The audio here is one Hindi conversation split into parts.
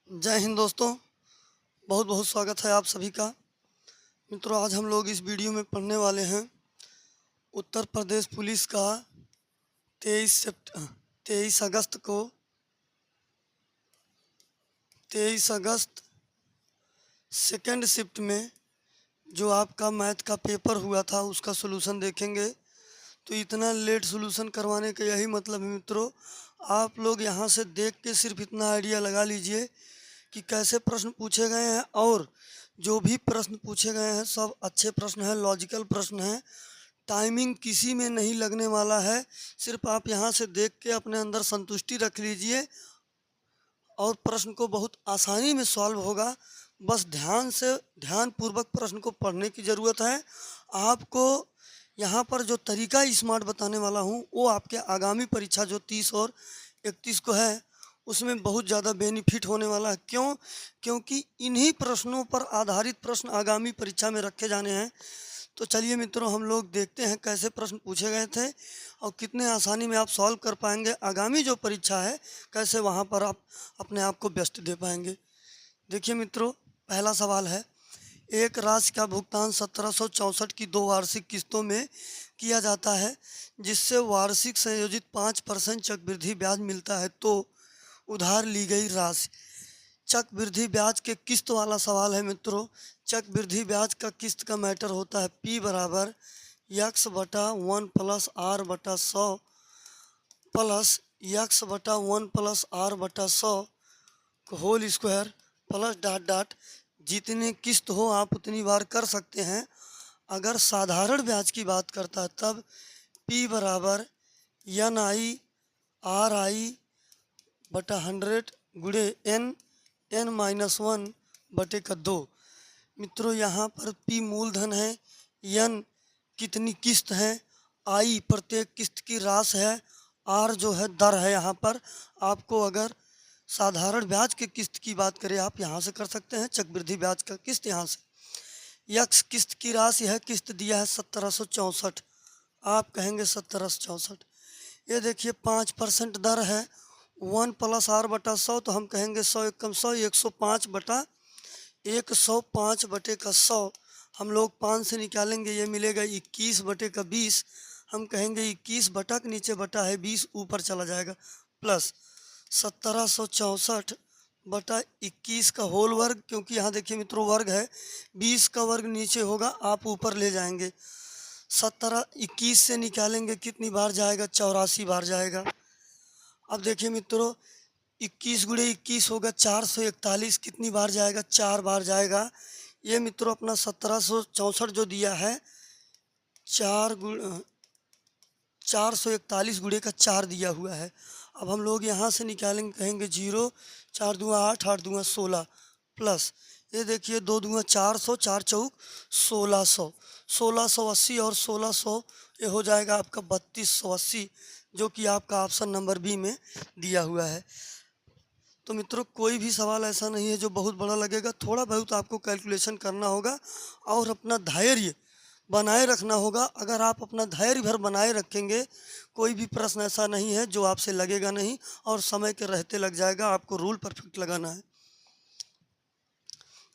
जय हिंद दोस्तों। बहुत बहुत स्वागत है आप सभी का। मित्रों, आज हम लोग इस वीडियो में पढ़ने वाले हैं उत्तर प्रदेश पुलिस का 23 अगस्त को 23 अगस्त सेकेंड शिफ्ट में जो आपका मैथ का पेपर हुआ था उसका सॉल्यूशन देखेंगे। तो इतना लेट सॉल्यूशन करवाने का यही मतलब है मित्रों, आप लोग यहाँ से देख के सिर्फ इतना आइडिया लगा लीजिए कि कैसे प्रश्न पूछे गए हैं, और जो भी प्रश्न पूछे गए हैं सब अच्छे प्रश्न हैं, लॉजिकल प्रश्न हैं। टाइमिंग किसी में नहीं लगने वाला है। सिर्फ आप यहाँ से देख के अपने अंदर संतुष्टि रख लीजिए और प्रश्न को बहुत आसानी में सॉल्व होगा। बस ध्यानपूर्वक प्रश्न को पढ़ने की ज़रूरत है। आपको यहाँ पर जो तरीका स्मार्ट बताने वाला हूँ वो आपके आगामी परीक्षा जो 30 और 31 को है उसमें बहुत ज़्यादा बेनिफिट होने वाला है। क्योंकि इन्हीं प्रश्नों पर आधारित प्रश्न आगामी परीक्षा में रखे जाने हैं। तो चलिए मित्रों, हम लोग देखते हैं कैसे प्रश्न पूछे गए थे और कितने आसानी में आप सॉल्व कर पाएंगे। आगामी जो परीक्षा है कैसे वहाँ पर आप अपने आप को व्यस्त दे पाएंगे। देखिए मित्रों, पहला सवाल है, एक राशि का भुगतान 1764 की 2 वार्षिक किस्तों में किया जाता है जिससे वार्षिक संयोजित 5% चक्रवृद्धि ब्याज मिलता है, तो उधार ली गई राशि। चक्रवृद्धि ब्याज के किस्त वाला सवाल है मित्रों। चक्रवृद्धि ब्याज का किस्त का मैटर होता है P बराबर x/1 + r/100 plus x/1 + r/100 whole square plus dot dot. जितने किस्त हो आप उतनी बार कर सकते हैं। अगर साधारण ब्याज की बात करता है तब P बराबर NI/RI/100 गुणे n-1/2। मित्रों, यहाँ पर P मूलधन है, N कितनी किस्त है, I प्रत्येक किस्त की राशि है, R जो है दर है। यहाँ पर आपको अगर साधारण ब्याज के किस्त की बात करें आप यहाँ से कर सकते हैं, चक्रवृद्धि ब्याज का किस्त यहाँ से। यक्स किस्त की राशि है, किस्त दिया है 1764, आप कहेंगे 1764। ये देखिए 5% दर है, 1 + r/100 तो हम कहेंगे 100 एकम 100, 105/100 हम लोग 5 से निकालेंगे, ये मिलेगा 21/20। हम कहेंगे 21 बटा के नीचे बटा है 20 ऊपर चला जाएगा, प्लस 1764/21 का होल वर्ग, क्योंकि यहाँ देखिए मित्रों वर्ग है, 20 का वर्ग नीचे होगा, आप ऊपर ले जाएंगे। 21 से निकालेंगे कितनी बार जाएगा, 84 बार जाएगा। अब देखिए मित्रों 21 × 21 होगा 441, कितनी बार जाएगा, 4 बार जाएगा। ये मित्रों अपना 1764 जो दिया है 441 गुणे का 4 दिया हुआ है। अब हम लोग यहाँ से निकालेंगे, कहेंगे 0, 4 दूँगा 8, 8 दूँगा 16, प्लस ये देखिए 2 दूँगा 400, 4 चौक 1600, 1680 और 1600 ये हो जाएगा आपका 3280, जो कि आपका ऑप्शन नंबर बी में दिया हुआ है। तो मित्रों, कोई भी सवाल ऐसा नहीं है जो बहुत बड़ा लगेगा, थोड़ा बहुत आपको कैलकुलेशन करना होगा और अपना धैर्य बनाए रखना होगा। अगर आप अपना धैर्य भर बनाए रखेंगे, कोई भी प्रश्न ऐसा नहीं है जो आपसे लगेगा नहीं और समय के रहते लग जाएगा। आपको रूल परफेक्ट लगाना है।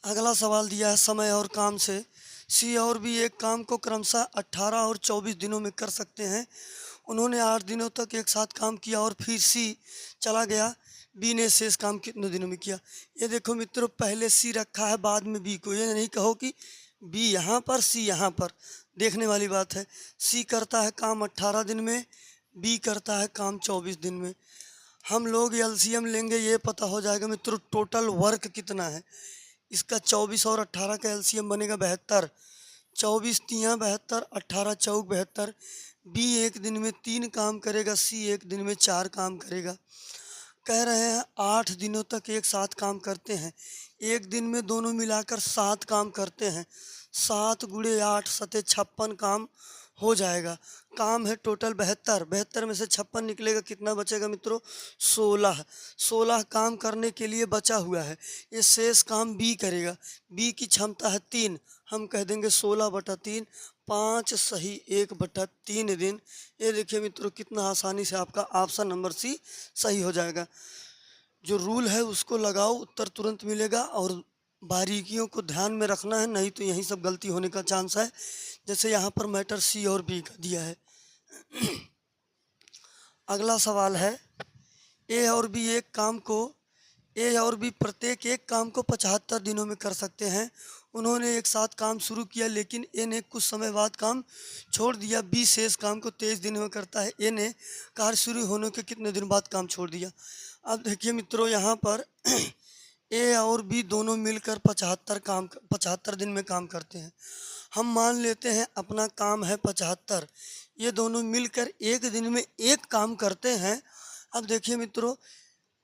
अगला सवाल दिया है समय और काम से। सी और बी एक काम को क्रमशः 18 और 24 दिनों में कर सकते हैं। उन्होंने 8 दिनों तक एक साथ काम किया और फिर सी चला गया। बी ने शेष काम कितने दिनों में किया। ये देखो मित्रों, पहले सी रखा है बाद में बी को, ये नहीं कहो कि बी यहाँ पर सी यहाँ पर, देखने वाली बात है। सी करता है काम 18 दिन में, बी करता है काम 24 दिन में। हम लोग एलसीएम लेंगे, ये पता हो जाएगा मित्रों टोटल वर्क कितना है। इसका 24 और 18 का एलसीएम बनेगा 72। 24 तियाँ 72, 18 चौक 72। बी एक दिन में 3 काम करेगा, सी एक दिन में 4 काम करेगा। कह रहे हैं 8 दिनों तक एक साथ काम करते हैं। एक दिन में दोनों मिलाकर 7 काम करते हैं। 7 × 8 = 56 काम हो जाएगा। काम है टोटल 72, 72 में से 56 निकलेगा, कितना बचेगा मित्रों, 16। 16 काम करने के लिए बचा हुआ है। ये शेष काम बी करेगा। बी की क्षमता है 3, हम कह देंगे 16/3, 5 सही 1/3 दिन। ये देखिए मित्रों कितना आसानी से आपका ऑप्शन नंबर सी सही हो जाएगा। जो रूल है उसको लगाओ, उत्तर तुरंत मिलेगा। और बारीकियों को ध्यान में रखना है, नहीं तो यहीं सब गलती होने का चांस है। जैसे यहाँ पर मैटर सी और बी का दिया है। अगला सवाल है, ए और बी एक काम को ए और बी प्रत्येक एक काम को 75 दिनों में कर सकते हैं। उन्होंने एक साथ काम शुरू किया, लेकिन ए ने कुछ समय बाद काम छोड़ दिया। बी शेष काम को 23 दिनों में करता है। ए ने कार्य शुरू होने के कितने दिन बाद काम छोड़ दिया। अब देखिए मित्रों, यहाँ पर ए और बी दोनों मिलकर 75 दिन में काम करते हैं। हम मान लेते हैं अपना काम है 75, ये दोनों मिलकर एक दिन में एक काम करते हैं। अब देखिए मित्रों,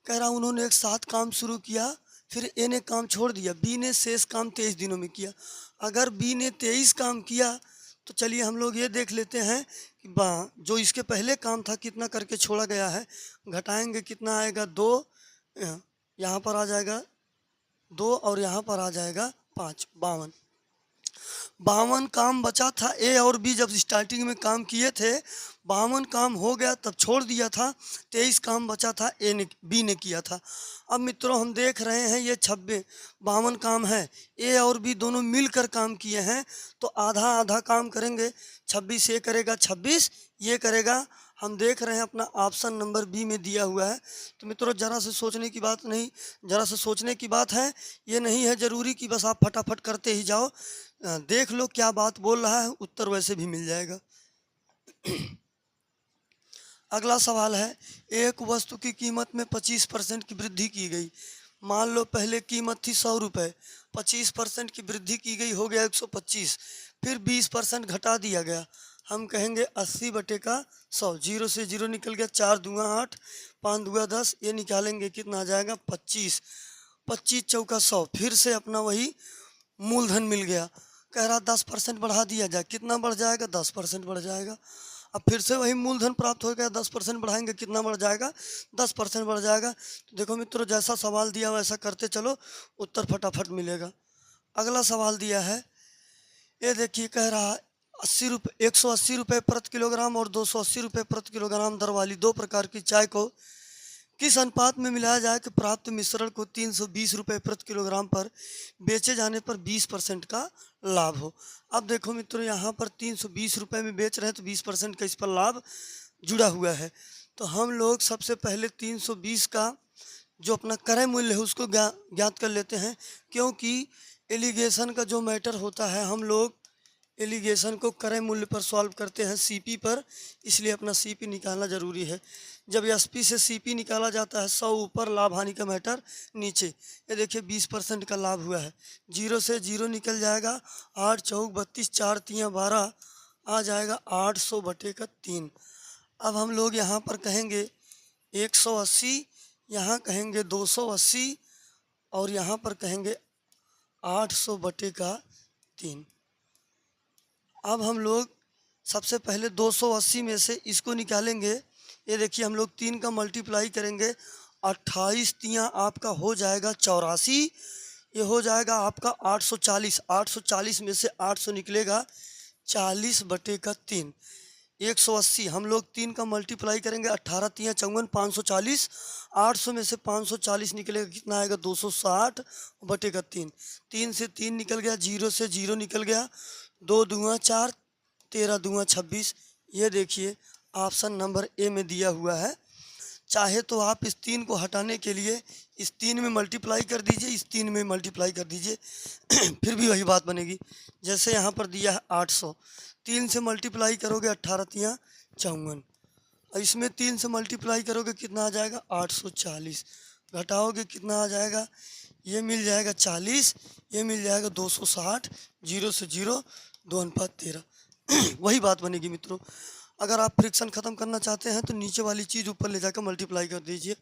कह रहा उन्होंने एक साथ काम शुरू किया, फिर ए ने काम छोड़ दिया। बी ने शेष काम 23 दिनों में किया। अगर बी ने 23 काम किया तो चलिए हम लोग ये देख लेते हैं कि जो इसके पहले काम था कितना करके छोड़ा गया है। घटाएंगे कितना आएगा, 2, यहाँ पर आ जाएगा 2 और यहाँ पर आ जाएगा 5, 52। 52 काम बचा था। ए और बी जब स्टार्टिंग में काम किए थे, 52 काम हो गया तब छोड़ दिया था। 23 काम बचा था, बी ने किया था। अब मित्रों हम देख रहे हैं ये 52 काम है, ए और बी दोनों मिलकर काम किए हैं, तो आधा आधा काम करेंगे। 26 ये करेगा, 26 ये करेगा। हम देख रहे हैं अपना ऑप्शन नंबर बी में दिया हुआ है। तो मित्रों ज़रा से सोचने की बात नहीं, ज़रा से सोचने की बात है। ये नहीं है ज़रूरी कि बस आप फटाफट करते ही जाओ। देख लो क्या बात बोल रहा है, उत्तर वैसे भी मिल जाएगा। अगला सवाल है, एक वस्तु की कीमत में 25% की वृद्धि की गई। मान लो पहले कीमत थी 100 रुपये, 25% की वृद्धि की गई, हो गया 125। फिर 20% घटा दिया गया। हम कहेंगे 80 बटे का 100। 0 से 0 निकल गया, 4 दूँगा 8, 5 दूँगा 10, ये निकालेंगे कितना आ जाएगा 25। 25 चौका 100, फिर से अपना वही मूलधन मिल गया। कह रहा 10% बढ़ा दिया जाए, कितना बढ़ जाएगा 10% बढ़ जाएगा। अब फिर से वही मूलधन प्राप्त हो गया, 10% बढ़ाएंगे कितना बढ़ जाएगा 10% बढ़ जाएगा। तो देखो मित्रों, जैसा सवाल दिया वैसा करते चलो, उत्तर फटाफट मिलेगा। अगला सवाल दिया है, ये देखिए कह रहा 180 रुपये प्रति किलोग्राम और 280 रुपये प्रति किलोग्राम दर वाली 2 प्रकार की चाय को किस अनुपात में मिलाया जाए कि प्राप्त मिश्रण को 320 रुपये प्रति किलोग्राम पर बेचे जाने पर 20% का लाभ हो। अब देखो मित्रों, यहाँ पर 320 रुपये में बेच रहे हैं तो 20% का इस पर लाभ जुड़ा हुआ है। तो हम लोग सबसे पहले 320 का जो अपना क्रय मूल्य है उसको ज्ञात कर लेते हैं, क्योंकि एलिगेशन का जो मैटर होता है हम लोग एलिगेशन को क्रय मूल्य पर सॉल्व करते हैं, सीपी पर, इसलिए अपना सीपी निकालना ज़रूरी है। जब एसपी से सीपी निकाला जाता है 100 ऊपर, लाभ हानि का मैटर नीचे। ये देखिए 20% का लाभ हुआ है। 0 से 0 निकल जाएगा, 8 चौक 32, 4 तियाँ 12, आ जाएगा 800 बटे का 3। अब हम लोग यहाँ पर कहेंगे 180, यहाँ कहेंगे 280 और यहाँ पर कहेंगे 800 बटे का 3। अब हम लोग सबसे पहले 280 में से इसको निकालेंगे। ये देखिए हम लोग 3 का मल्टीप्लाई करेंगे, 28 तियाँ आपका हो जाएगा 84, ये हो जाएगा आपका 840। 840 में से 800 निकलेगा, 40 बटे का 3। 180 हम लोग 3 का मल्टीप्लाई करेंगे, 18 तियाँ 54, 540। 800 में से 540 निकलेगा, कितना आएगा 260 बटे का 3। 3 से 3 निकल गया, 0 से 0 निकल गया, 2 दूँगा 4, 13 दूँगा 26। ये देखिए ऑप्शन नंबर ए में दिया हुआ है। चाहे तो आप इस 3 को हटाने के लिए इस 3 में मल्टीप्लाई कर दीजिए, इस 3 में मल्टीप्लाई कर दीजिए, फिर भी वही बात बनेगी। जैसे यहाँ पर दिया है 800, 3 से मल्टीप्लाई करोगे 18 तियाँ 54, और इसमें 3 से मल्टीप्लाई करोगे कितना आ जाएगा 840, घटाओगे कितना आ जाएगा, ये मिल जाएगा 40, ये मिल जाएगा 260, 0 से 0, 2:13। वही बात बनेगी मित्रों। अगर आप फ्रिक्शन ख़त्म करना चाहते हैं तो नीचे वाली चीज़ ऊपर ले जाकर मल्टीप्लाई कर दीजिए।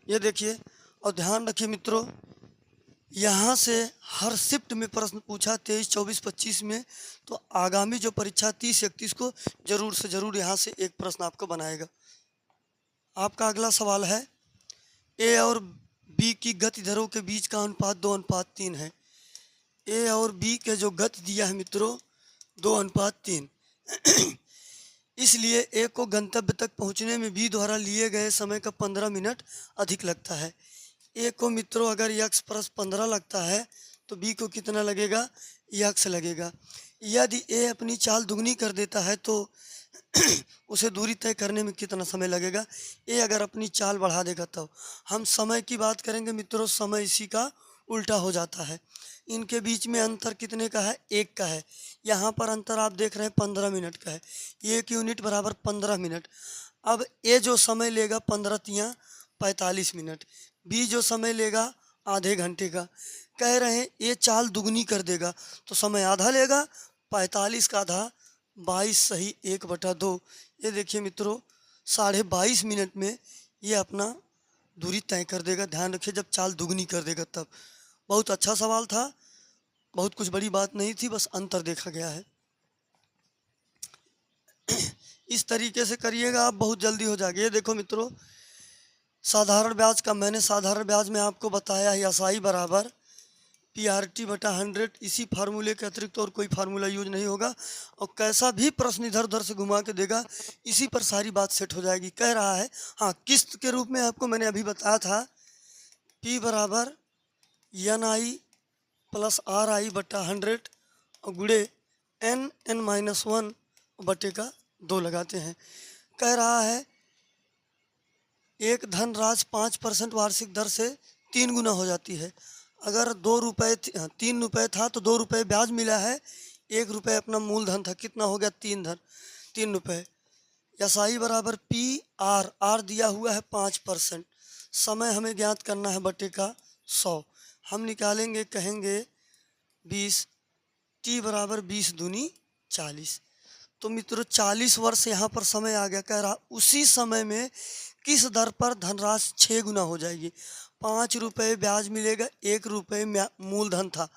ये देखिए और ध्यान रखिए मित्रों, यहाँ से हर शिफ्ट में प्रश्न पूछा 23, 24, 25 में, तो आगामी जो परीक्षा 30, 31 को ज़रूर से ज़रूर यहाँ से एक प्रश्न आपको बनाएगा। आपका अगला सवाल है, ए और बी की गति दरों के बीच का अनुपात 2:3 है। ए और बी के जो गति दिया है मित्रों 2:3। इसलिए ए को गंतव्य तक पहुंचने में बी द्वारा लिए गए समय का 15 मिनट अधिक लगता है। ए को मित्रों अगर यक्स प्लस 15 लगता है तो बी को कितना लगेगा, यक्स लगेगा। यदि ए अपनी चाल दुगनी कर देता है तो उसे दूरी तय करने में कितना समय लगेगा। ए अगर अपनी चाल बढ़ा देगा तब हम समय की बात करेंगे मित्रों, समय इसी का उल्टा हो जाता है। इनके बीच में अंतर कितने का है, 1 का है। यहाँ पर अंतर आप देख रहे हैं 15 मिनट का है। 1 यूनिट बराबर 15 मिनट। अब ए जो समय लेगा 15 तियाँ 45 मिनट, बी जो समय लेगा आधे घंटे का। कह रहे हैं ये चाल दुगनी कर देगा तो समय आधा लेगा, 45 का आधा 22 सही 1/2। ये देखिए मित्रों 22.5 मिनट में ये अपना दूरी तय कर देगा। ध्यान रखिए जब चाल दुगनी कर देगा तब। बहुत अच्छा सवाल था, बहुत कुछ बड़ी बात नहीं थी, बस अंतर देखा गया है। इस तरीके से करिएगा आप, बहुत जल्दी हो जाएगा। ये देखो मित्रों साधारण ब्याज का मैंने साधारण ब्याज में आपको बताया है एसआई बराबर PRT/100। इसी फार्मूले के अतिरिक्त और कोई फार्मूला यूज नहीं होगा। और कैसा भी प्रश्न इधर उधर से घुमा के देगा इसी पर सारी बात सेट हो जाएगी। कह रहा है हाँ किस्त के रूप में आपको मैंने अभी बताया था P बराबर NI प्लस RI/100 और गुड़े N(n-1)/2 लगाते हैं। कह रहा है एक धनराशि 5% वार्षिक दर से 3 गुना हो जाती है। अगर 3 रुपये था तो 2 रुपये ब्याज मिला है, 1 रुपये अपना मूलधन था, कितना हो गया 3 रुपये। एसआई बराबर PR, आर दिया हुआ है 5%, समय हमें ज्ञात करना है बटे का 100। हम निकालेंगे, कहेंगे 20, T बराबर 20 दूनी 40। तो मित्रों 40 वर्ष यहाँ पर समय आ गया। कह रहा उसी समय में किस दर पर धनराशि 6 गुना हो जाएगी। 5 रुपये ब्याज मिलेगा, 1 रुपये मूलधन था।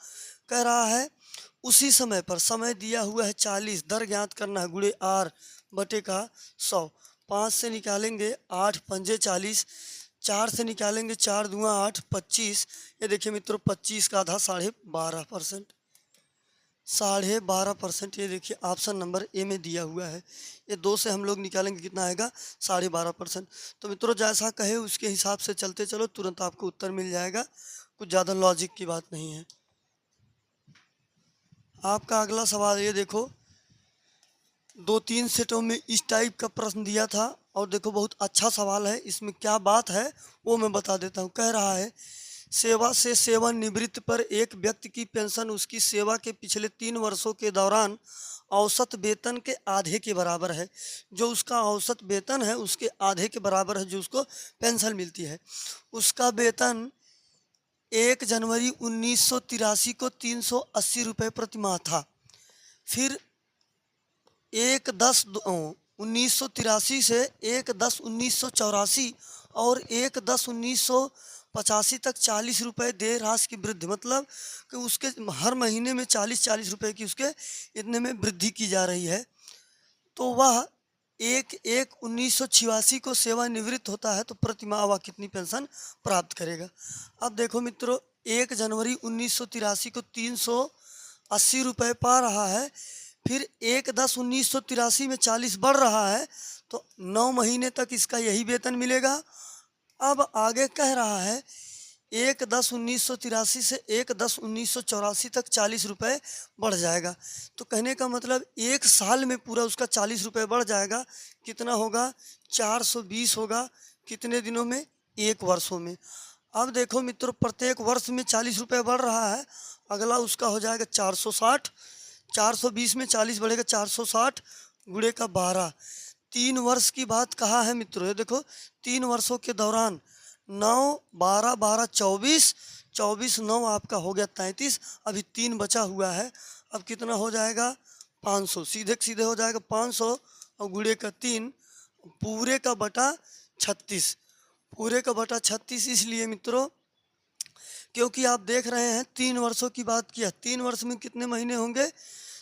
कह रहा है उसी समय पर, समय दिया हुआ है 40, दर ज्ञात करना है, गुड़े R बटे का 100। 5 से निकालेंगे 8 पंजे 40, 4 से निकालेंगे 4 दूना 8, 25। ये देखिए मित्रों 25 का आधा 12.5%, 12.5%। ये देखिए ऑप्शन नंबर ए में दिया हुआ है। ये 2 से हम लोग निकालेंगे कितना आएगा 12.5%। तो मित्रों जैसा कहे उसके हिसाब से चलते चलो, तुरंत आपको उत्तर मिल जाएगा। कुछ ज़्यादा लॉजिक की बात नहीं है। आपका अगला सवाल ये देखो, 2-3 सेटों में इस टाइप का प्रश्न दिया था और देखो बहुत अच्छा सवाल है। इसमें क्या बात है वो मैं बता देता हूँ। कह रहा है सेवा से सेवानिवृत्त पर एक व्यक्ति की पेंशन उसकी सेवा के पिछले 3 वर्षों के दौरान औसत वेतन के आधे के बराबर है। जो उसका औसत वेतन है उसके आधे के बराबर है जो उसको पेंशन मिलती है। उसका वेतन 1 जनवरी 1983 को 380 रुपये प्रति माह था। फिर 1/10/1983 से 1/10/1984 और 1/10/1985 तक 40 रुपये देय राशि की वृद्धि, मतलब कि उसके हर महीने में 40-40 रुपये की उसके इतने में वृद्धि की जा रही है। तो वह 1/1/1986 को सेवानिवृत्त होता है तो प्रति माह वह कितनी पेंशन प्राप्त करेगा। अब देखो मित्रों 1 जनवरी 1983 को 380 रुपये पा रहा है, फिर 1/10/1983 में 40 बढ़ रहा है तो 9 महीने तक इसका यही वेतन मिलेगा। अब आगे कह रहा है 1/10/1983 से 1/10/1984 तक 40 रुपये बढ़ जाएगा। तो कहने का मतलब 1 साल में पूरा उसका 40 रुपये बढ़ जाएगा। कितना होगा 420 होगा। कितने दिनों में, 1 वर्षों में। अब देखो मित्रों प्रत्येक वर्ष में 40 रुपये बढ़ रहा है। अगला उसका हो जाएगा 460, 420 में 40 बढ़ेगा 460 गुणे का 12। 3 वर्ष की बात कहा है मित्रों। ये देखो 3 वर्षों के दौरान 9, 12, 12, 24, 24, 9 आपका हो गया 33। अभी 3 बचा हुआ है। अब कितना हो जाएगा 500, सीधे सीधे हो जाएगा 500 और गुणे का 3 पूरे का बटा 36, पूरे का बटा 36। इसलिए मित्रों क्योंकि आप देख रहे हैं 3 वर्षों की बात किया, 3 वर्ष में कितने महीने होंगे,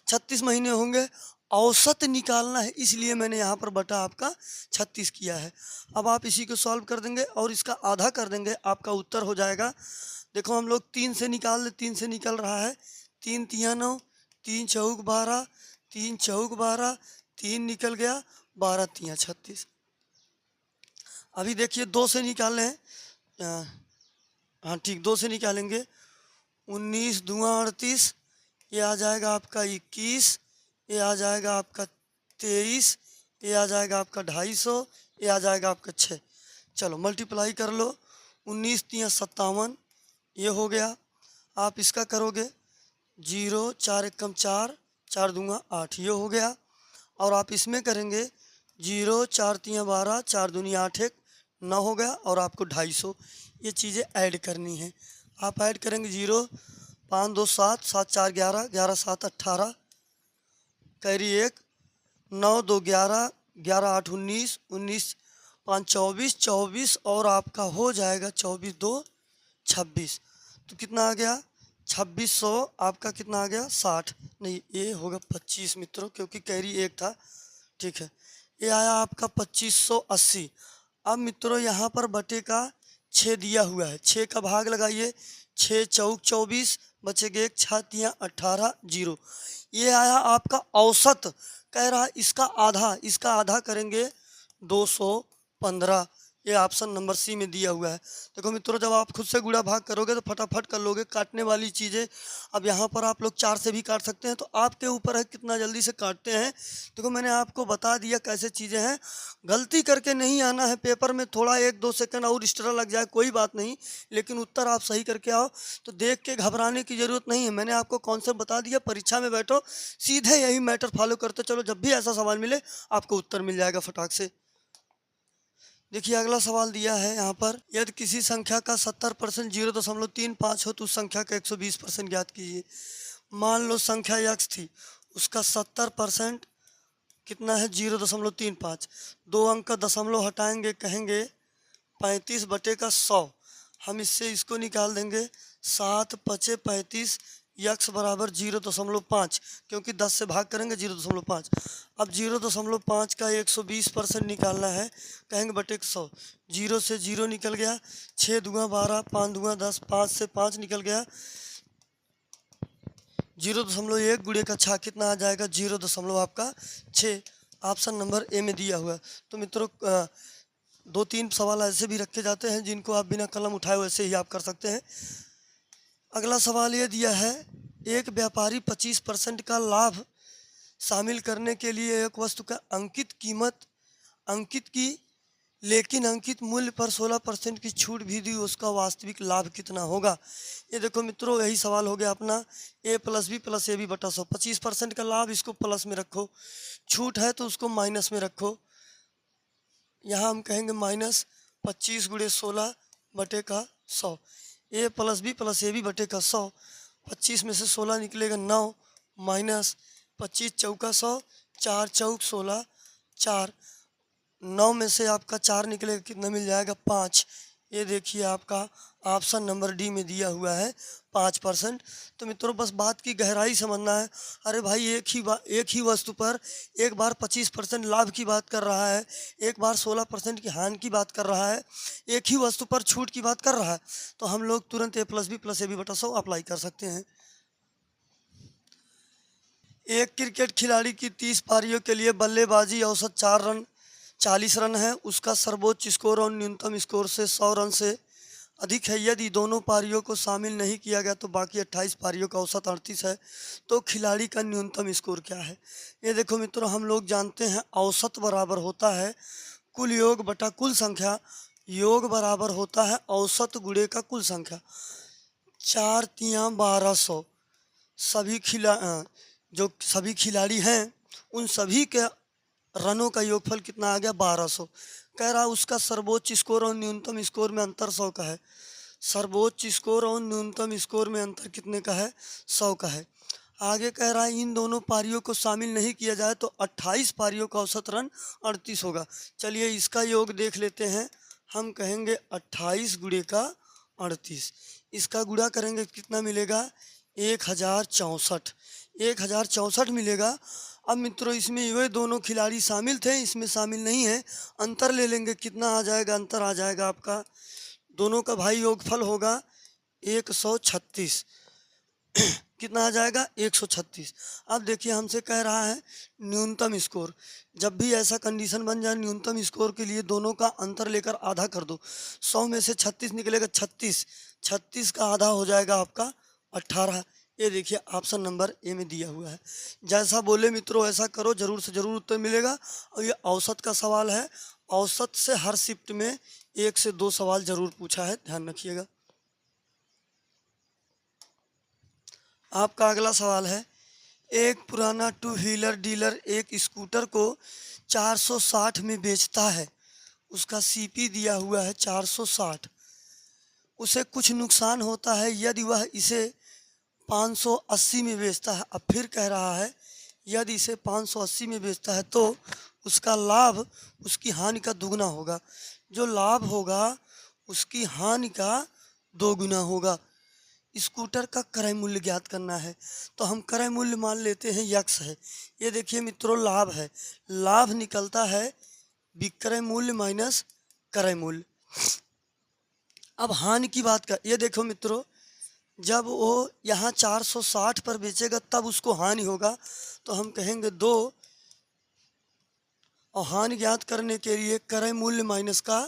36 महीने होंगे। औसत निकालना है इसलिए मैंने यहाँ पर बटा आपका 36 किया है। अब आप इसी को सॉल्व कर देंगे और इसका आधा कर देंगे, आपका उत्तर हो जाएगा। देखो हम लोग 3 से निकाल दे, 3 से निकल रहा है 3 तिया 9, 3 चौक 12, 3 चौक 12, 3 निकल गया 12 तियाँ 36। अभी देखिए 2 से निकाल लें। हाँ ठीक, 2 से निकालेंगे। 19 दूना 38, ये आ जाएगा आपका 21, ये आ जाएगा आपका 23, ये आ जाएगा आपका 250, ये आ जाएगा आपका 6। चलो मल्टीप्लाई कर लो। 19 तियाँ 57, ये हो गया। आप इसका करोगे 0 4 एकम 4, 4 दूंगा 8, ये हो गया। और आप इसमें करेंगे 0 4 तियाँ 12, 4 दूनी 8 एक 9 हो गया। और आपको 250 ये चीज़ें ऐड करनी है। आप ऐड करेंगे 0 5 2 7, 7 4 11, 11 7 18, कैरी 1, 9 2 11, 11 8 19, 19 5 24, 24 और आपका हो जाएगा 24 2 26। तो कितना आ गया 2600। आपका कितना आ गया 60, नहीं ये होगा 25 मित्रों, क्योंकि कैरी 1 था। ठीक है, ये आया आपका 2580। अब मित्रों यहाँ पर बटे का 6 दिया हुआ है, 6 का भाग लगाइए। 6 चौक 24, बचेगा 1 6 तियाँ 18 0। ये आया आपका औसत। कह रहा इसका आधा करेंगे 215। ये ऑप्शन नंबर सी में दिया हुआ है। देखो मित्रों, जब आप खुद से गुणा भाग करोगे तो फटाफट कर लोगे। काटने वाली चीज़ें अब यहाँ पर आप लोग 4 से भी काट सकते हैं, तो आपके ऊपर है कितना जल्दी से काटते हैं। देखो मैंने आपको बता दिया कैसे चीज़ें हैं। गलती करके नहीं आना है पेपर में, थोड़ा 1-2 सेकंड और एक्स्ट्रा लग जाए कोई बात नहीं, लेकिन उत्तर आप सही करके आओ। तो देख के घबराने की ज़रूरत नहीं है। मैंने आपको कॉन्सेप्ट बता दिया। परीक्षा में बैठो, सीधे यही मैटर फॉलो करते चलो, जब भी ऐसा सवाल मिले आपको उत्तर मिल जाएगा फटाक से। देखिए अगला सवाल दिया है यहाँ पर, यदि किसी संख्या का 70% 0.35 हो तो उस संख्या का 120% ज्ञात कीजिए। मान लो संख्या x थी, उसका 70% कितना है 0.35। 2 अंक का दशमलव हटाएंगे, कहेंगे 35 बटे का 100। हम इससे इसको निकाल देंगे 7 पचे 35, यक्स बराबर 0.5, क्योंकि 10 से भाग करेंगे 0.5। अब 0.5 का 120% निकालना है, कहेंगे बटे 100। 0 से 0 निकल गया, 6 दूना 12, 5 दूना 10, 5 से 5 निकल गया। 0.1 गुणे का 6 कितना आ जाएगा 0. आपका 6। ऑप्शन नंबर ए में दिया हुआ है। तो मित्रों 2-3 सवाल ऐसे भी रखे जाते हैं जिनको आप बिना कलम उठाए वैसे ही आप कर सकते हैं। अगला सवाल ये दिया है, एक व्यापारी 25% का लाभ शामिल करने के लिए एक वस्तु का अंकित कीमत अंकित की, लेकिन अंकित मूल्य पर 16% की छूट भी दी, उसका वास्तविक लाभ कितना होगा। ये देखो मित्रों, यही सवाल हो गया अपना। a + b + ab बटा 100। 25% का लाभ, इसको प्लस में रखो, छूट है तो उसको माइनस में रखो। यहाँ हम कहेंगे माइनस 25 गुणे 16 बटे का 100। a + b + ab बटे का 100। 25 में से 16 निकलेगा 9, माइनस 25 चौका 100, 4 चौक 16, 4 9 में से आपका 4 निकलेगा, कितना मिल जाएगा 5। ये देखिए आपका ऑप्शन नंबर डी में दिया हुआ है 5%। तो मित्रों बस बात की गहराई समझना है। अरे भाई एक ही वस्तु पर एक बार 25% लाभ की बात कर रहा है, एक बार 16% की हानि की बात कर रहा है, एक ही वस्तु पर छूट की बात कर रहा है, तो हम लोग तुरंत a + b + ab बटा 100 अप्लाई कर सकते हैं। एक क्रिकेट खिलाड़ी की 30 पारियों के लिए बल्लेबाजी औसत 40 रन है। उसका सर्वोच्च स्कोर और न्यूनतम स्कोर से 100 रन से अधिक है। यदि दोनों पारियों को शामिल नहीं किया गया तो बाकी 28 पारियों का औसत 38 है, तो खिलाड़ी का न्यूनतम स्कोर क्या है। ये देखो मित्रों, हम लोग जानते हैं औसत बराबर होता है कुल योग बटा कुल संख्या। योग बराबर होता है औसत गुणे का कुल संख्या। 4 तियाँ 1200। जो सभी खिलाड़ी हैं उन सभी के रनों का योगफल कितना आ गया 1200। कह रहा उसका सर्वोच्च स्कोर और न्यूनतम स्कोर में अंतर 100 का है। सर्वोच्च स्कोर और न्यूनतम स्कोर में अंतर कितने का है 100 का है। आगे कह रहा है इन दोनों पारियों को शामिल नहीं किया जाए तो 28 पारियों का औसत रन 38 होगा। चलिए इसका योग देख लेते हैं। हम कहेंगे 28 गुणे का 38, इसका गुणा करेंगे कितना मिलेगा 1064 मिलेगा। अब मित्रों इसमें ये दोनों खिलाड़ी शामिल थे, इसमें शामिल नहीं है। अंतर ले लेंगे, कितना आ जाएगा, अंतर आ जाएगा आपका दोनों का भाई योगफल होगा 136। कितना आ जाएगा 136। अब देखिए हमसे कह रहा है न्यूनतम स्कोर। जब भी ऐसा कंडीशन बन जाए न्यूनतम स्कोर के लिए दोनों का अंतर लेकर आधा कर दो। 100 में से 36 निकलेगा 36, 36 का आधा हो जाएगा आपका 18। ये देखिए ऑप्शन नंबर ए में दिया हुआ है। जैसा बोले मित्रों ऐसा करो, जरूर से जरूर उत्तर मिलेगा। और ये औसत का सवाल है, औसत से हर शिफ्ट में 1 से 2 सवाल जरूर पूछा है, ध्यान रखिएगा। आपका अगला सवाल है, एक पुराना टू व्हीलर डीलर एक स्कूटर को 460 में बेचता है। उसका सीपी दिया हुआ है 460। उसे कुछ नुकसान होता है यदि वह इसे 580 में बेचता है। अब फिर कह रहा है यदि इसे 580 में बेचता है तो उसका लाभ उसकी हानि का दुगना होगा। जो लाभ होगा उसकी हानि का दोगुना होगा। स्कूटर का क्रय मूल्य ज्ञात करना है, तो हम क्रय मूल्य मान लेते हैं यक्स है। ये देखिए मित्रों लाभ है, लाभ निकलता है विक्रय मूल्य माइनस क्रय मूल्य। अब हानि की बात कर, ये देखो मित्रों जब वो यहाँ 460 पर बेचेगा तब उसको हानि होगा, तो हम कहेंगे 2 और हानि ज्ञात करने के लिए क्रय मूल्य माइनस का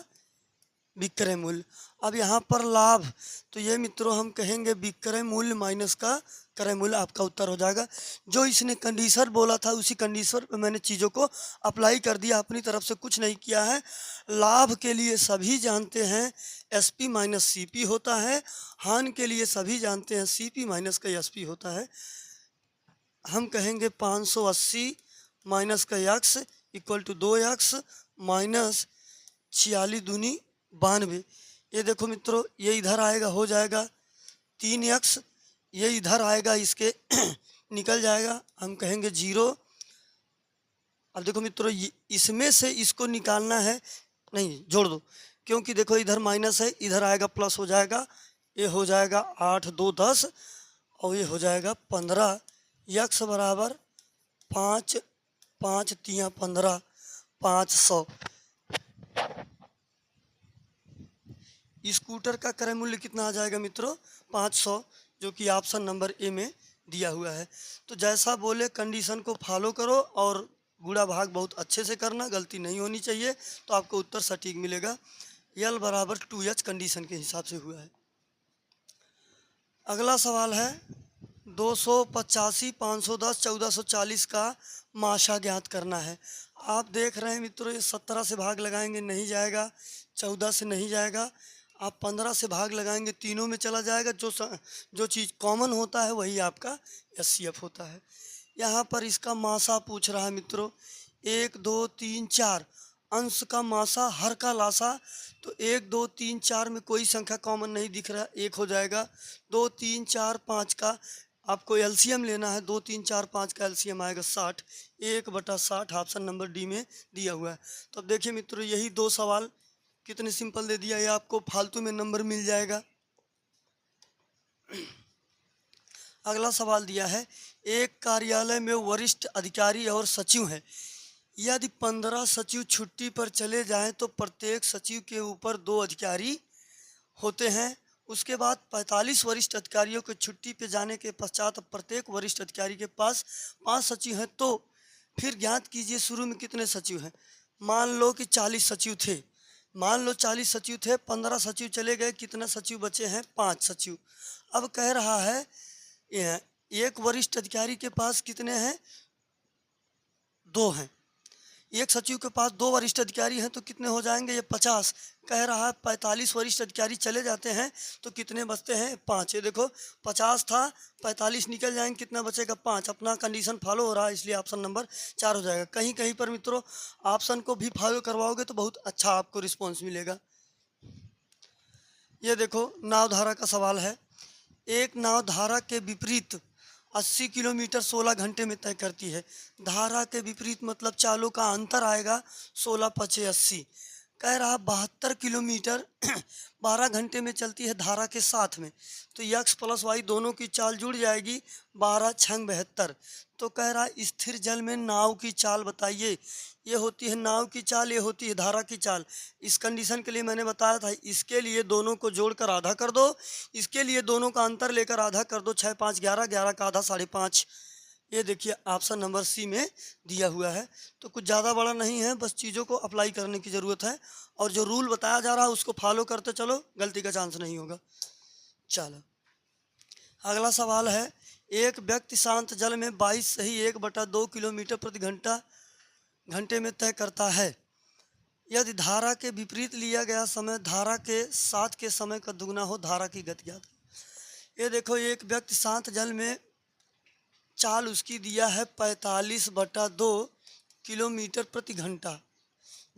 विक्रय मूल्य। अब यहाँ पर लाभ, तो ये मित्रों हम कहेंगे विक्रय मूल्य माइनस का क्रय मूल्य। आपका उत्तर हो जाएगा। जो इसने कंडीशन बोला था उसी कंडीशन पे मैंने चीज़ों को अप्लाई कर दिया, अपनी तरफ से कुछ नहीं किया है। लाभ के लिए सभी जानते हैं एसपी माइनस सीपी होता है, हानि के लिए सभी जानते हैं सीपी माइनस का एसपी होता है। हम कहेंगे 580 माइनस का x equal to 2x minus 46 दूनी 92। ये देखो मित्रों ये इधर आएगा हो जाएगा 3x, ये इधर आएगा इसके निकल जाएगा, हम कहेंगे 0। अब देखो मित्रों इसमें से इसको निकालना है, नहीं जोड़ दो, क्योंकि देखो इधर माइनस है, इधर आएगा प्लस हो जाएगा। ये हो जाएगा 8 2 10 और ये हो जाएगा 15। यक्स बराबर 5 5 3 15 500। स्कूटर का क्रय मूल्य कितना आ जाएगा मित्रों 500, जो कि ऑप्शन नंबर ए में दिया हुआ है। तो जैसा बोले कंडीशन को फॉलो करो और गुणा भाग बहुत अच्छे से करना, गलती नहीं होनी चाहिए, तो आपको उत्तर सटीक मिलेगा। यल बराबर 2h कंडीशन के हिसाब से हुआ है। अगला सवाल है 285 510 1440 का माशा ज्ञात करना है। आप देख रहे हैं मित्रों ये 17 से भाग लगाएंगे नहीं जाएगा, 14 से नहीं जाएगा, आप 15 से भाग लगाएंगे तीनों में चला जाएगा। जो चीज़ कॉमन होता है वही आपका एचसीएफ होता है। यहाँ पर इसका मासा पूछ रहा है मित्रों 1 2 3 4 अंश का मासा हर का लासा। तो 1 2 3 4 में कोई संख्या कॉमन नहीं दिख रहा, 1 हो जाएगा। 2 3 4 5 का आपको एलसीएम लेना है, 2 3 4 5 का एलसीएम आएगा 60, 1/60 ऑप्शन नंबर डी में दिया हुआ है। तो अब देखिए मित्रों यही 2 सवाल कितने सिंपल दे दिया, ये आपको फालतू में नंबर मिल जाएगा। अगला सवाल दिया है एक कार्यालय में वरिष्ठ अधिकारी और सचिव हैं। यदि 15 सचिव छुट्टी पर चले जाएं तो प्रत्येक सचिव के ऊपर 2 अधिकारी होते हैं। उसके बाद 45 वरिष्ठ अधिकारियों के छुट्टी पे जाने के पश्चात प्रत्येक वरिष्ठ अधिकारी के पास 5 सचिव हैं। तो फिर ज्ञात कीजिए शुरू में कितने सचिव हैं। मान लो कि 40 सचिव थे, मान लो 40 सचिव थे, 15 सचिव चले गए, कितना सचिव बचे हैं 5 सचिव। अब कह रहा है एक वरिष्ठ अधिकारी के पास कितने हैं 2 हैं, एक सचिव के पास 2 वरिष्ठ अधिकारी हैं तो कितने हो जाएंगे ये 50। कह रहा है 45 वरिष्ठ अधिकारी चले जाते हैं तो कितने बचते हैं 5। ये देखो 50 था 45 निकल जाएंगे, कितना बचेगा 5। अपना कंडीशन फॉलो हो रहा है इसलिए ऑप्शन नंबर 4 हो जाएगा। कहीं कहीं पर मित्रों ऑप्शन को भी फॉलो करवाओगे तो बहुत अच्छा आपको रिस्पॉन्स मिलेगा। ये देखो नावधारा का सवाल है। एक नावधारा के विपरीत 80 किलोमीटर 16 घंटे में तय करती है। धारा के विपरीत मतलब चालों का अंतर आएगा 16 5 80। कह रहा 72 किलोमीटर 12 घंटे में चलती है धारा के साथ में, तो यक्स प्लस वाई दोनों की चाल जुड़ जाएगी 12 छंग 72। तो कह रहा स्थिर जल में नाव की चाल बताइए। ये होती है नाव की चाल, ये होती है धारा की चाल। इस कंडीशन के लिए मैंने बताया था, इसके लिए दोनों को जोड़कर आधा कर दो, इसके लिए दोनों का अंतर लेकर आधा कर दो, 6 5 11, 11 का आधा 5.5। ये देखिए ऑप्शन नंबर सी में दिया हुआ है। तो कुछ ज़्यादा बड़ा नहीं है, बस चीज़ों को अप्लाई करने की ज़रूरत है और जो रूल बताया जा रहा है उसको फॉलो करते चलो, गलती का चांस नहीं होगा। चलो अगला सवाल है, एक व्यक्ति शांत जल में 22 सही 1/2 किलोमीटर प्रति घंटे में तय करता है। यदि धारा के विपरीत लिया गया समय धारा के साथ के समय का दुगना हो, धारा की गति ज्ञात। ये देखो, एक व्यक्ति शांत जल में चाल उसकी दिया है 45/2 किलोमीटर प्रति घंटा।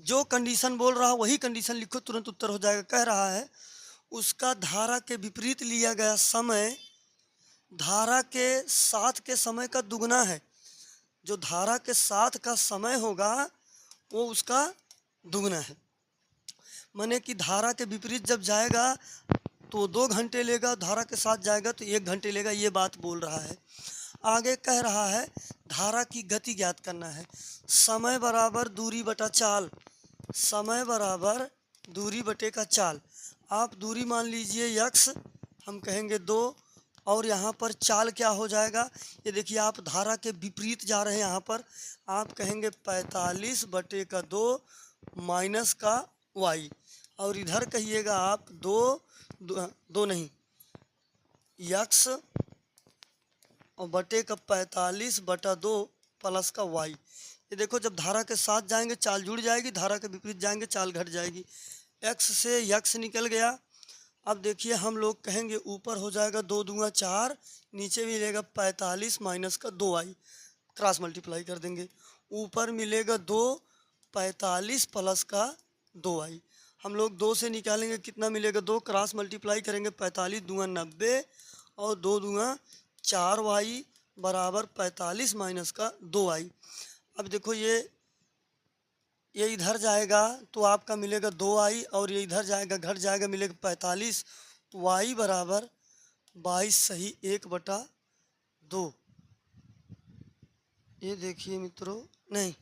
जो कंडीशन बोल रहा है वही कंडीशन लिखो, तुरंत उत्तर हो जाएगा। कह रहा है उसका धारा के विपरीत लिया गया समय धारा के साथ के समय का दुगना है। जो धारा के साथ का समय होगा वो उसका दुगना है। माने कि धारा के विपरीत जब जाएगा तो 2 घंटे लेगा, धारा के साथ जाएगा तो 1 घंटे लेगा, ये बात बोल रहा है। आगे कह रहा है धारा की गति ज्ञात करना है। समय बराबर दूरी बटा चाल, समय बराबर दूरी बटे का चाल। आप दूरी मान लीजिए यक्स, हम कहेंगे 2, और यहाँ पर चाल क्या हो जाएगा, ये देखिए आप धारा के विपरीत जा रहे हैं, यहाँ पर आप कहेंगे 45/2 माइनस का वाई, और इधर कहिएगा आप 2 नहीं, यक्स और बटे का 45/2 प्लस का वाई। ये देखो जब धारा के साथ जाएंगे चाल जुड़ जाएगी, धारा के विपरीत जाएंगे चाल घट जाएगी। एक्स से यक्स निकल गया। अब देखिए हम लोग कहेंगे ऊपर हो जाएगा 2 दूंगा 4, नीचे मिलेगा 45 माइनस का 2i, क्रॉस मल्टीप्लाई कर देंगे। ऊपर मिलेगा 2, 45 प्लस का 2i। हम लोग 2 से निकालेंगे कितना मिलेगा, 2 क्रॉस मल्टीप्लाई करेंगे, 45 दूंगा 90 और 2 दूंगा 4y बराबर 45 माइनस का 2i। अब देखो ये इधर जाएगा तो आपका मिलेगा 2i, और ये इधर जाएगा घट जाएगा, मिलेगा 45। y बराबर 22 सही 1/2। ये देखिए मित्रों, नहीं,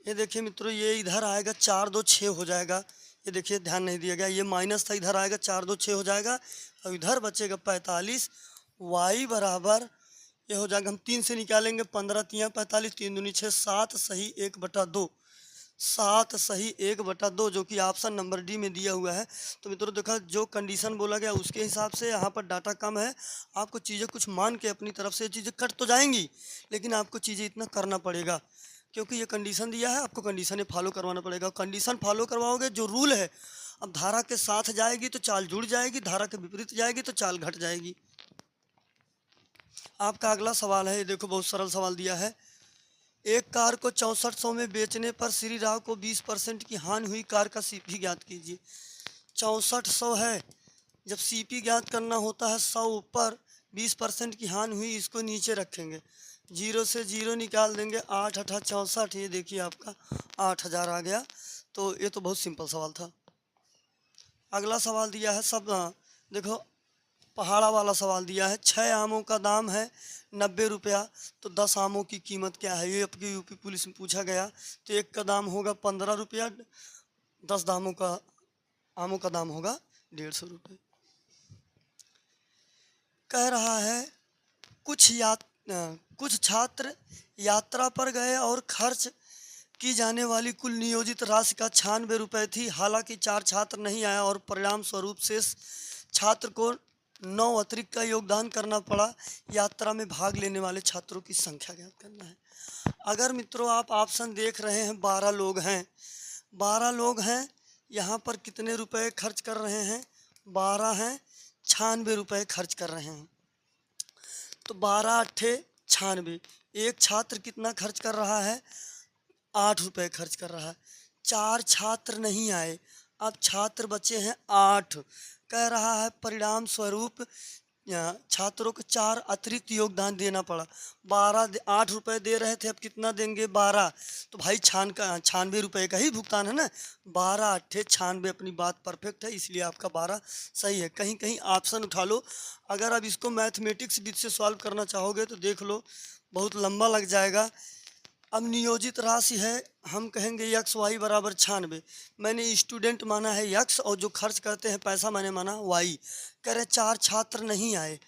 ये देखिए मित्रों, ये इधर आएगा 4 2 6 हो जाएगा। ये देखिए ध्यान नहीं दिया गया, ये माइनस था, इधर आएगा 4 2 6 हो जाएगा, और इधर बचेगा 45। y बराबर ये हो जाएगा, हम 3 से निकालेंगे, 15 3 45, 3 दूनी 6, 7 सही 1/2, 7 सही 1/2, जो कि ऑप्शन नंबर डी में दिया हुआ है। तो मित्रों देखा, जो कंडीशन बोला गया उसके हिसाब से यहाँ पर डाटा कम है। आपको चीज़ें कुछ मान के अपनी तरफ से चीज़ें कट तो जाएंगी, लेकिन आपको चीज़ें इतना करना पड़ेगा क्योंकि ये कंडीशन दिया है, आपको कंडीशन फॉलो करवाना पड़ेगा। कंडीशन फॉलो करवाओगे, जो रूल है, अब धारा के साथ जाएगी तो चाल जुड़ जाएगी, धारा के विपरीत जाएगी तो चाल घट जाएगी। आपका अगला सवाल है, ये देखो बहुत सरल सवाल दिया है। एक कार को 6400 में बेचने पर श्री राव को 20% की हानि हुई, कार का सीपी ज्ञात कीजिए। 6400 है, जब सीपी ज्ञात करना होता है 100 ऊपर 20% की हानि हुई, इसको नीचे रखेंगे, 0 से 0 निकाल देंगे, 8 8 64, ये देखिए आपका 8000 आ गया। तो ये तो बहुत सिंपल सवाल था। अगला सवाल दिया है, सब देखो पहाड़ा वाला सवाल दिया है। 6 आमों का दाम है 90 रुपया, तो 10 आमों की कीमत क्या है, ये आपकी यूपी पुलिस में पूछा गया। तो एक का दाम होगा 15 रुपया, 10 आमों का दाम होगा 150 रुपये। कह रहा है कुछ छात्र यात्रा पर गए और खर्च की जाने वाली कुल नियोजित राशि का 96 रुपये थी। हालांकि 4 छात्र नहीं आया और परिणाम स्वरूप शेष छात्र को 9 अतिरिक्त का योगदान करना पड़ा। यात्रा में भाग लेने वाले छात्रों की संख्या ज्ञात करना है। अगर मित्रों आप ऑप्शन देख रहे हैं, 12 लोग हैं, 12 लोग हैं, यहाँ पर कितने रुपए खर्च कर रहे हैं, 12 हैं, 96 रुपये खर्च कर रहे हैं। तो 12 अट्ठे 96, एक छात्र कितना खर्च कर रहा है, 8 रुपये खर्च कर रहा है। 4 छात्र नहीं आए, अब छात्र बचे हैं 8। कह रहा है परिणाम स्वरूप छात्रों को 4 अतिरिक्त योगदान देना पड़ा। 8 रुपये दे रहे थे, अब कितना देंगे 12। तो भाई 96 रुपये का ही भुगतान है ना। 12 अट्ठे 96, अपनी बात परफेक्ट है, इसलिए आपका 12 सही है। कहीं कहीं ऑप्शन उठा लो। अगर आप इसको मैथमेटिक्स विधि से सॉल्व करना चाहोगे तो देख लो, बहुत लंबा लग जाएगा। अब नियोजित राशि है, हम कहेंगे यक्स वाई बराबर 96। मैंने स्टूडेंट माना है यक्स, और जो खर्च करते हैं पैसा मैंने माना वाई। कह रहे 4 छात्र नहीं आए,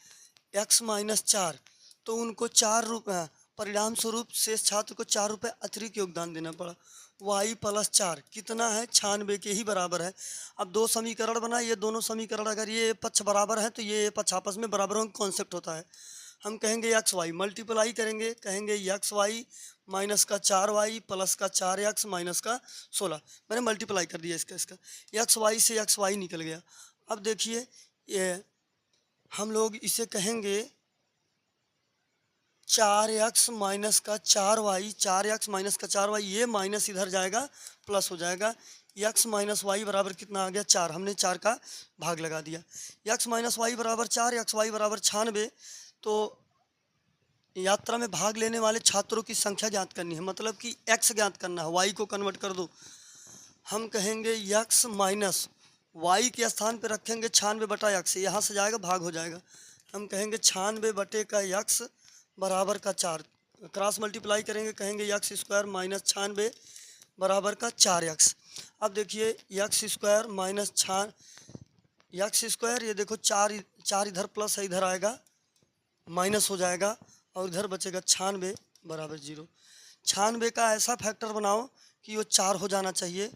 एक्स माइनस 4, तो उनको 4 रुपये, परिणाम स्वरूप शेष छात्र को 4 रुपये अतिरिक्त योगदान देना पड़ा। वाई प्लस 4 कितना है, 96 के ही बराबर है। अब 2 समीकरण बना, ये दोनों समीकरण अगर ये पक्ष बराबर है तो ये पक्ष आपस में बराबर होने का कॉन्सेप्ट होता है। हम कहेंगे एक्स वाई मल्टीप्लाई करेंगे, कहेंगे एक्स वाई माइनस का 4y प्लस का 4x माइनस का 16। मैंने मल्टीप्लाई कर दिया इसका एक्स वाई से एक्स वाई निकल गया। अब देखिए ये हम लोग इसे कहेंगे 4x माइनस का 4y, 4x माइनस का 4y, ये माइनस इधर जाएगा प्लस हो जाएगा। x माइनस वाई बराबर कितना आ गया 4, हमने 4 का भाग लगा दिया। x माइनस वाई बराबर 4, एक्स वाई बराबर 96। तो यात्रा में भाग लेने वाले छात्रों की संख्या ज्ञात करनी है, मतलब कि x ज्ञात करना है, y को कन्वर्ट कर दो। हम कहेंगे x माइनस वाई के स्थान पे रखेंगे 96 बटा x, यहाँ से जाएगा भाग हो जाएगा। हम कहेंगे 96 बटे का x बराबर का 4, क्रॉस मल्टीप्लाई करेंगे, कहेंगे एक्स स्क्वायर माइनस 96 बराबर का 4x। अब देखिए x square minus x square, ये देखो 4 इधर प्लस है, इधर आएगा माइनस हो जाएगा, और इधर बचेगा 96 बराबर 0। 96 का ऐसा फैक्टर बनाओ कि वो 4 हो जाना चाहिए।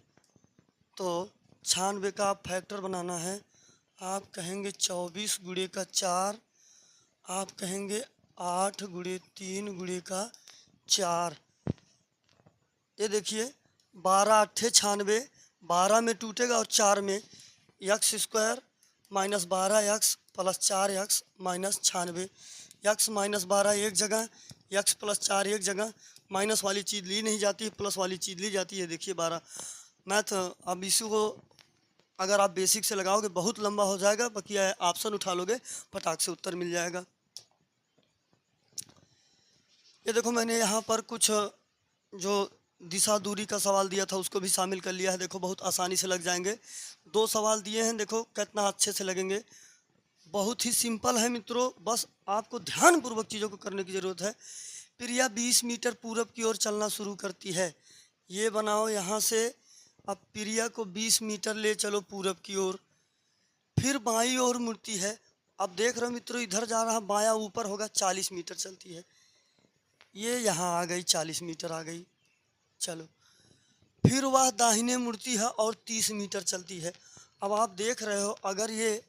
तो 96 का आप फैक्टर बनाना है, आप कहेंगे 24 गुणे का 4, आप कहेंगे 8 गुणे 3 गुणे का 4। ये देखिए 12 अट्ठे 96, 12 में टूटेगा और 4 में, x square minus 12x plus 4x minus 96। X minus 12 एक जगह, एक्स प्लस 4 एक जगह, माइनस वाली चीज़ ली नहीं जाती, प्लस वाली चीज़ ली जाती है। देखिए 12 मैथ। अब इसी को अगर आप बेसिक से लगाओगे बहुत लंबा हो जाएगा, बाकी ऑप्शन उठा लोगे फटाक से उत्तर मिल जाएगा। ये देखो मैंने यहाँ पर कुछ जो दिशा दूरी का सवाल दिया था उसको भी शामिल कर लिया है। देखो बहुत आसानी से लग जाएंगे। 2 सवाल दिए हैं, देखो कितना अच्छे से लगेंगे। बहुत ही सिंपल है मित्रों, बस आपको ध्यानपूर्वक चीज़ों को करने की ज़रूरत है। प्रिया 20 मीटर पूरब की ओर चलना शुरू करती है। ये बनाओ यहाँ से, अब प्रिया को 20 मीटर ले चलो पूरब की ओर, फिर बाईं ओर मुड़ती है। अब देख रहे हो मित्रों, इधर जा रहा बायां ऊपर होगा, 40 मीटर चलती है। ये यहाँ आ गई, 40 मीटर आ गई। चलो फिर वह दाहिने मुड़ती है और 30 मीटर चलती है। अब आप देख रहे हो, अगर ये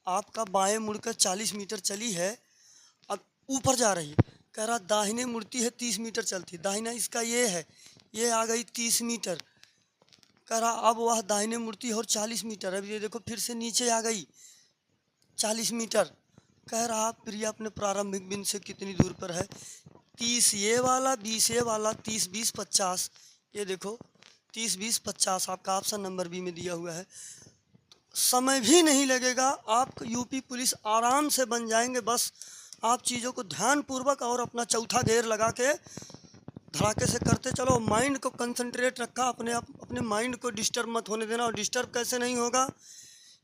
आपका बाएं मुड़कर 40 मीटर चली है, अब ऊपर जा रही है, कह रहा दाहिने मुड़ती है 30 मीटर चलती है, दाहिना इसका ये है, ये आ गई 30 मीटर। कह रहा अब वह दाहिने मुड़ती है और 40 मीटर, अब ये देखो फिर से नीचे आ गई 40 मीटर। कह रहा प्रिया अपने प्रारंभिक बिंदु से कितनी दूर पर है। 30 ये वाला, 20 ये वाला, 30 20 50। ये देखो 30 20 50 आपका ऑप्शन नंबर बी में दिया हुआ है। समय भी नहीं लगेगा, आप यूपी पुलिस आराम से बन जाएंगे। बस आप चीज़ों को ध्यानपूर्वक और अपना चौथा घेर लगा के धड़ाके से करते चलो। माइंड को कंसंट्रेट रखा, अपने माइंड को डिस्टर्ब मत होने देना। और डिस्टर्ब कैसे नहीं होगा,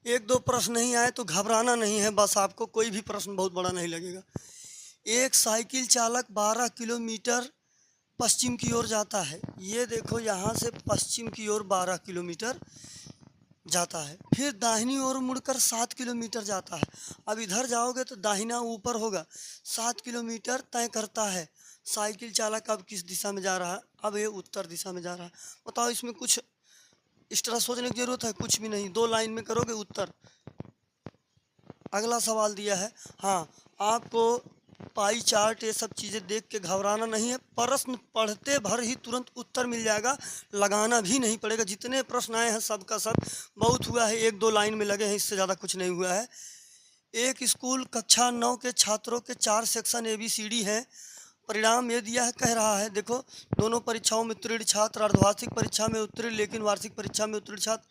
1-2 प्रश्न नहीं आए तो घबराना नहीं है, बस आपको कोई भी प्रश्न बहुत बड़ा नहीं लगेगा। एक साइकिल चालक 12 किलोमीटर पश्चिम की ओर जाता है। ये देखो यहाँ से पश्चिम की ओर 12 किलोमीटर जाता है, फिर दाहिनी ओर मुड़कर 7 किलोमीटर जाता है। अब इधर जाओगे तो दाहिना ऊपर होगा, 7 किलोमीटर तय करता है। साइकिल चालक अब किस दिशा में जा रहा है, अब ये उत्तर दिशा में जा रहा है। बताओ इसमें कुछ इस तरह सोचने की जरूरत है, कुछ भी नहीं, 2 लाइन में करोगे उत्तर। अगला सवाल दिया है, हाँ आपको पाई चार्ट ये सब चीज़ें देख के घबराना नहीं है, प्रश्न पढ़ते भर ही तुरंत उत्तर मिल जाएगा, लगाना भी नहीं पड़ेगा। जितने प्रश्न आए हैं सब का सब बहुत हुआ है, 1-2 लाइन में लगे हैं, इससे ज़्यादा कुछ नहीं हुआ है। एक स्कूल कक्षा 9 के छात्रों के 4 सेक्शन ABCD हैं। परिणाम ये दिया है, कह रहा है देखो दोनों परीक्षाओं में उत्तीर्ण छात्र, अर्धवार्षिक परीक्षा में उत्तीर्ण लेकिन वार्षिक परीक्षा में उत्तीर्ण छात्र,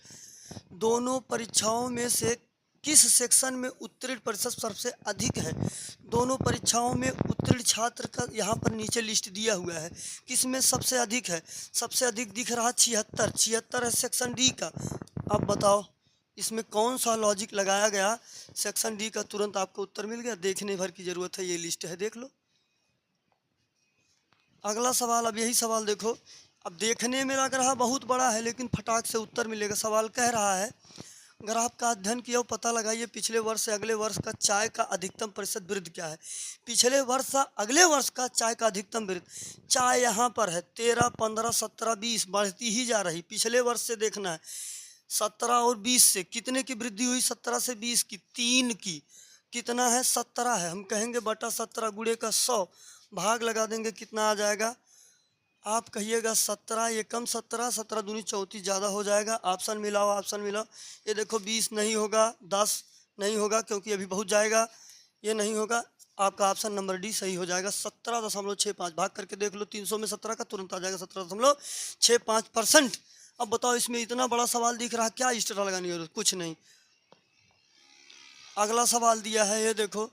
दोनों परीक्षाओं में से किस सेक्शन में उत्तीर्ण प्रतिशत सबसे अधिक है। दोनों परीक्षाओं में उत्तीर्ण छात्र का यहाँ पर नीचे लिस्ट दिया हुआ है, किस में सबसे अधिक है। सबसे अधिक दिख रहा 76 है सेक्शन डी का। अब बताओ इसमें कौन सा लॉजिक लगाया गया। सेक्शन डी का तुरंत आपको उत्तर मिल गया, देखने भर की ज़रूरत है, ये लिस्ट है देख लो। अगला सवाल, अब यही सवाल देखो। अब देखने में लग रहा बहुत बड़ा है लेकिन फटाक से उत्तर मिलेगा। सवाल कह रहा है ग्राफ का अध्ययन किया और पता लगाइए पिछले वर्ष से अगले वर्ष का चाय का अधिकतम प्रतिशत वृद्धि क्या है। पिछले वर्ष से अगले वर्ष का चाय का अधिकतम वृद्धि, चाय यहाँ पर है 13, 15, 17, 20 बढ़ती ही जा रही। पिछले वर्ष से देखना है 17 और 20 से कितने की वृद्धि हुई, 17 से 20 की, 3 की। कितना है, 17 है। हम कहेंगे बटा 17 गुणे का 100, भाग लगा देंगे, कितना आ जाएगा। आप कहिएगा 17 एकम 17, 17 दूनी 34 ज़्यादा हो जाएगा। ऑप्शन मिलाओ, ऑप्शन मिलाओ। ये देखो 20 नहीं होगा, 10 नहीं होगा क्योंकि अभी बहुत जाएगा, ये नहीं होगा। आपका ऑप्शन नंबर डी सही हो जाएगा। 17.65 भाग करके देख लो 300 में 17 का, तुरंत आ जाएगा 17.65%। अब बताओ इसमें इतना बड़ा सवाल दिख रहा है, क्या एक्स्ट्रा लगानी है, कुछ नहीं। अगला सवाल दिया है, ये देखो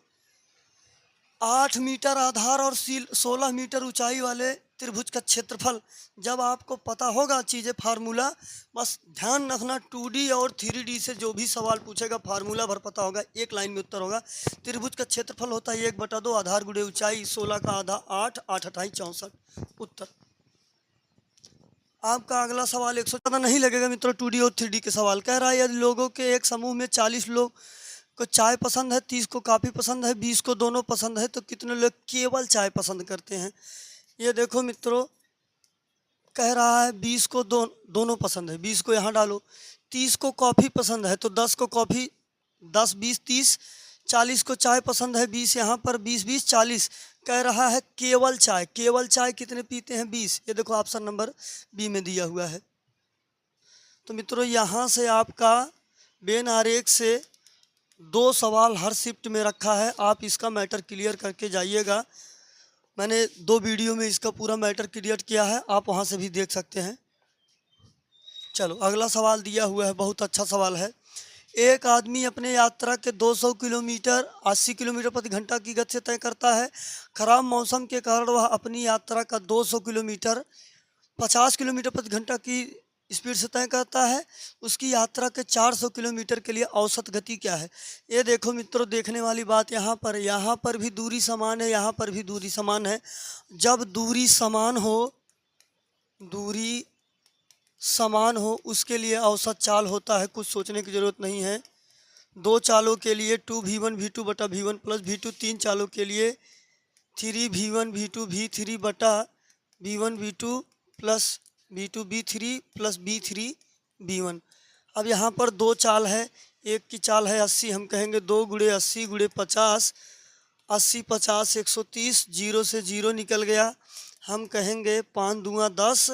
8 मीटर आधार और 16 मीटर ऊंचाई वाले त्रिभुज का क्षेत्रफल। जब आपको पता होगा चीज़ें फार्मूला, बस ध्यान रखना 2D और 3D से जो भी सवाल पूछेगा फार्मूला भर पता होगा, एक लाइन में उत्तर होगा। त्रिभुज का क्षेत्रफल होता है 1/2 आधार गुणे ऊंचाई, 16 का आधा 8, 8 28 64 उत्तर। आपका अगला सवाल 100 ज़्यादा नहीं लगेगा मित्रों। 2D और 3D के सवाल कह रहा है यदि लोगों के एक समूह में 40 लोग को चाय पसंद है, 30 को कॉफ़ी पसंद है, 20 को दोनों पसंद है, तो कितने लोग केवल चाय पसंद करते हैं। ये देखो मित्रों कह रहा है 20 को दोनों पसंद है, 20 को यहाँ डालो। 30 को कॉफ़ी पसंद है तो 10 को कॉफ़ी, 10 20 30। 40 को चाय पसंद है, 20 यहाँ पर, 20 20 40। कह रहा है केवल चाय, केवल चाय कितने पीते हैं, 20। ये देखो ऑप्शन नंबर बी में दिया हुआ है। तो मित्रों यहाँ से आपका वेन आरेख से 2 सवाल हर शिफ्ट में रखा है, आप इसका मैटर क्लियर करके जाइएगा। मैंने 2 वीडियो में इसका पूरा मैटर क्लियर किया है, आप वहाँ से भी देख सकते हैं। चलो अगला सवाल दिया हुआ है, बहुत अच्छा सवाल है। एक आदमी अपने यात्रा के 200 किलोमीटर 80 किलोमीटर प्रति घंटा की गति से तय करता है। खराब मौसम के कारण वह अपनी यात्रा का 200 किलोमीटर 50 किलोमीटर प्रति घंटा की स्पीड से तय करता है। उसकी यात्रा के 400 किलोमीटर के लिए औसत गति क्या है। ये देखो मित्रों देखने वाली बात यहाँ पर भी दूरी समान है, यहाँ पर भी दूरी समान है। जब दूरी समान हो उसके लिए औसत चाल होता है, कुछ सोचने की ज़रूरत नहीं है। 2 चालों के लिए 2v1 v2 बटा v1 प्लस v2, 3 चालों के लिए 3v1 v2 v3 बटा v1 v2 plus v2 v3 plus v3 v1। अब यहाँ पर 2 चाल है, एक की चाल है 80, हम कहेंगे 2 गुणे 80 गुणे 50, 80 50 130, 0 से 0 निकल गया। हम कहेंगे 5 दूना 10,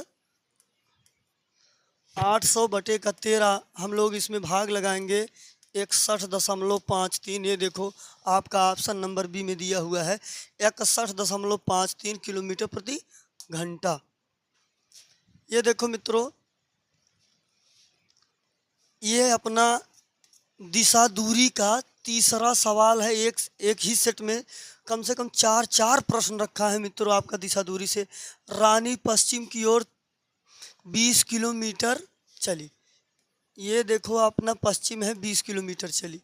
800 बटे का 13। हम लोग इसमें भाग लगाएंगे 61.53। ये देखो आपका ऑप्शन नंबर बी में दिया हुआ है 61.53 किलोमीटर प्रति घंटा। ये देखो मित्रों ये अपना दिशा दूरी का तीसरा सवाल है। एक ही सेट में कम से कम 4 प्रश्न रखा है मित्रों आपका दिशा दूरी से। रानी पश्चिम की ओर 20 किलोमीटर चली। ये देखो अपना पश्चिम है 20 किलोमीटर चली,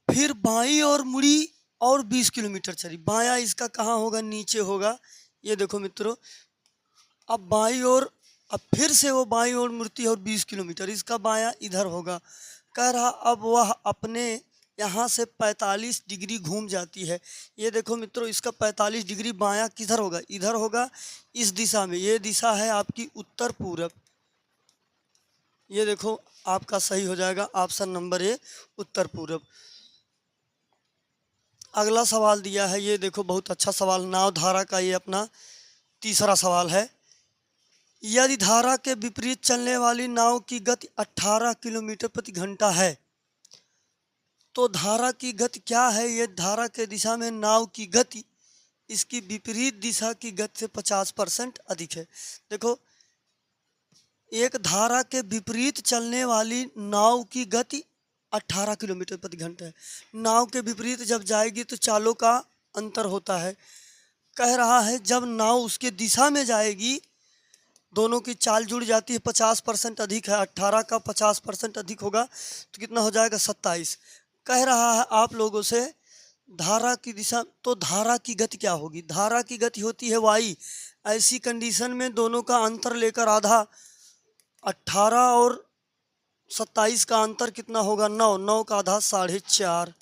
फिर बाईं ओर मुड़ी और 20 किलोमीटर चली। बायां इसका कहाँ होगा, नीचे होगा। ये देखो मित्रों अब बाईं ओर, अब फिर से वो बाईं ओर मुड़ती है और 20 किलोमीटर, इसका बायां इधर होगा। कह रहा अब वह अपने यहाँ से 45 डिग्री घूम जाती है। ये देखो मित्रों इसका 45 डिग्री बायां किधर होगा, इधर होगा, इस दिशा में। ये दिशा है आपकी उत्तर पूरब। ये देखो आपका सही हो जाएगा ऑप्शन नंबर ए उत्तर पूरब। अगला सवाल दिया है, ये देखो बहुत अच्छा सवाल, नाव धारा का ये अपना तीसरा सवाल है। यदि धारा के विपरीत चलने वाली नाव की गति 18 किलोमीटर प्रति घंटा है तो धारा की गति क्या है। ये धारा के दिशा में नाव की गति इसकी विपरीत दिशा की गति से 50% अधिक है। देखो एक धारा के विपरीत चलने वाली नाव की गति 18 किलोमीटर प्रति घंटा है। नाव के विपरीत जब जाएगी तो चालों का अंतर होता है। कह रहा है जब नाव उसके दिशा में जाएगी, दोनों की चाल जुड़ जाती है, 50% अधिक है, 18 का 50% अधिक होगा तो कितना हो जाएगा, 27। कह रहा है आप लोगों से धारा की दिशा, तो धारा की गति क्या होगी? धारा की गति होती है वाई। ऐसी कंडीशन में दोनों का अंतर लेकर आधा, 18 और 27 का अंतर कितना होगा, 9। 9 का आधा 4.5।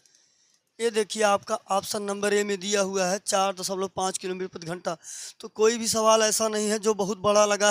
ये देखिए आपका ऑप्शन नंबर ए में दिया हुआ है 4.5 किलोमीटर प्रति घंटा। तो कोई भी सवाल ऐसा नहीं है जो बहुत बड़ा लगा है।